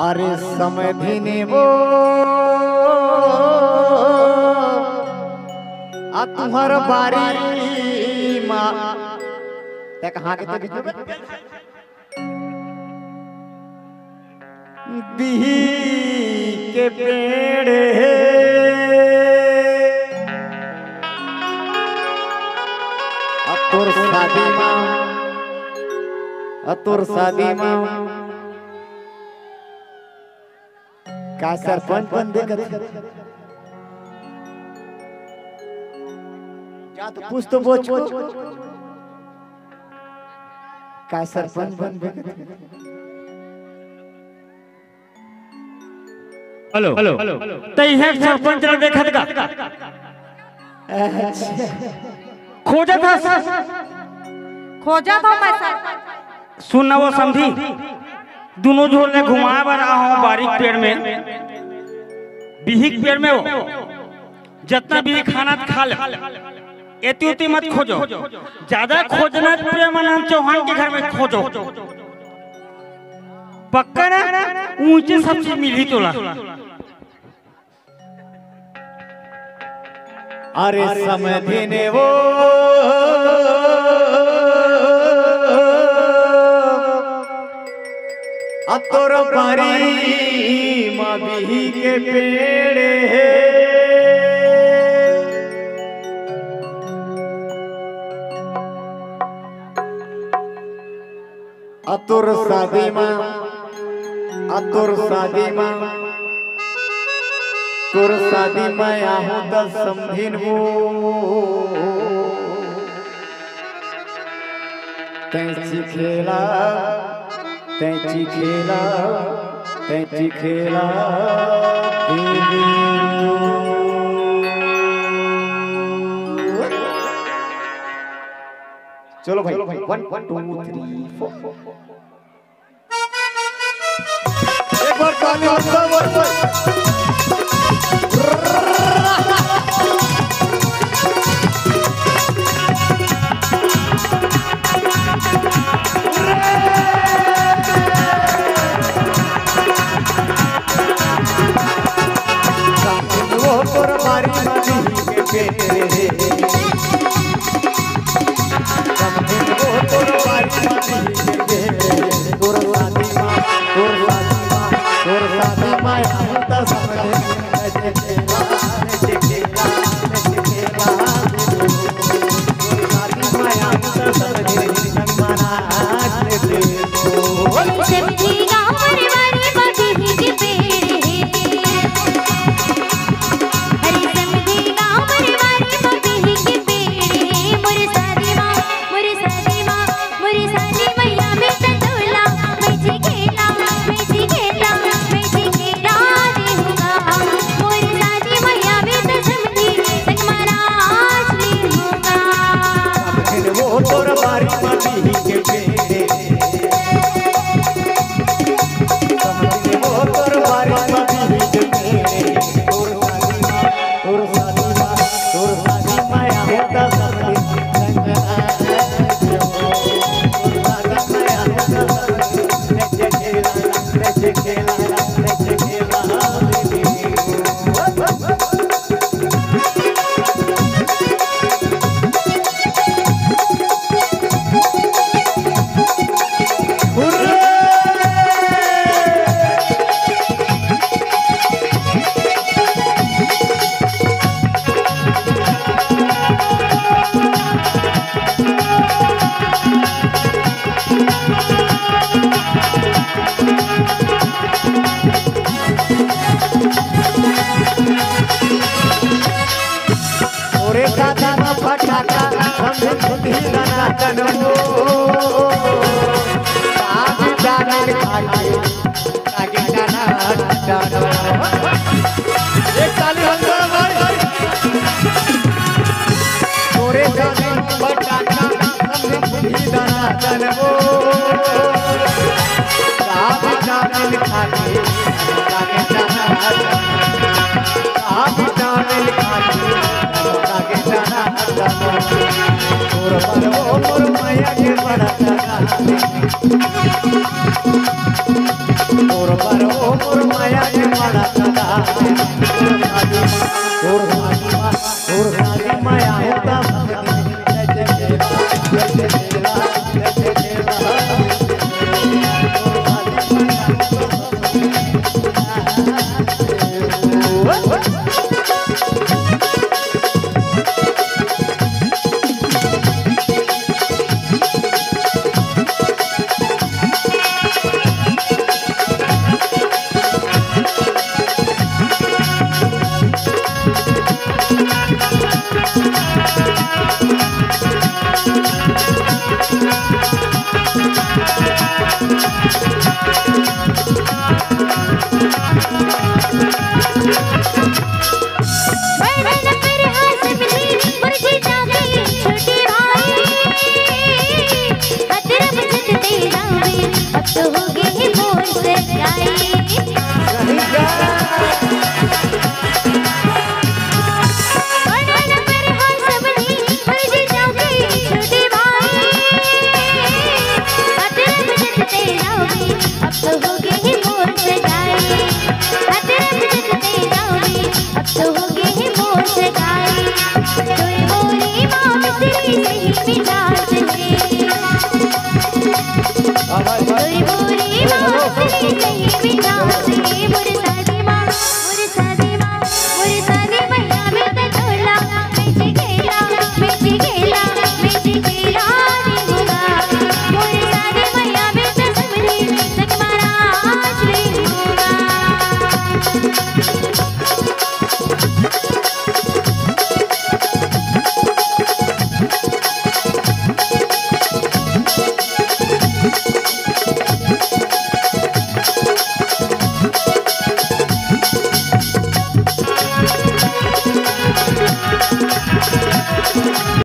अरे समधिने वो तुम्हार बारी माँ ते कहाँ के ते बिही के पेड़ अतुर शादी माँ का सरपंच बन देखत जा तो पूछ तो बोच का सरपंच बन देखत हेलो तई है सरपंच ने देखत का खोजा था मैं सुनना वो समझी दोनों झोल ने घुमाए बना हूँ बारीक पेड़ में बिहिक पेड़ में हो जितना भी खाना खा ले एती उती मत खोजो ज्यादा खोजना प्रेमानंद चौहान के घर में खोजो पक्का ना ऊंचे सब चीज मिली तोला अरे समधिने वो अतुर बारी माँ बिही के पेड़ अतुर शादी माँ तुर शादी में आहूं दस समझिन वो तैची खेला देवी चलो भाई 1 2 3 4 एक बार ताली बजाओ समझी दाना तनवो साथ जाने खाके आगे जाना एक ताली हो भाई तोरे जाने बटाका समझी दाना तनवो साथ जाने खाके आगे जाना साथ जाने खाके आगे जाना मोर परवो मोर माया के बड़ा मोर परवो मोर माया के बड़ा मोर माया होता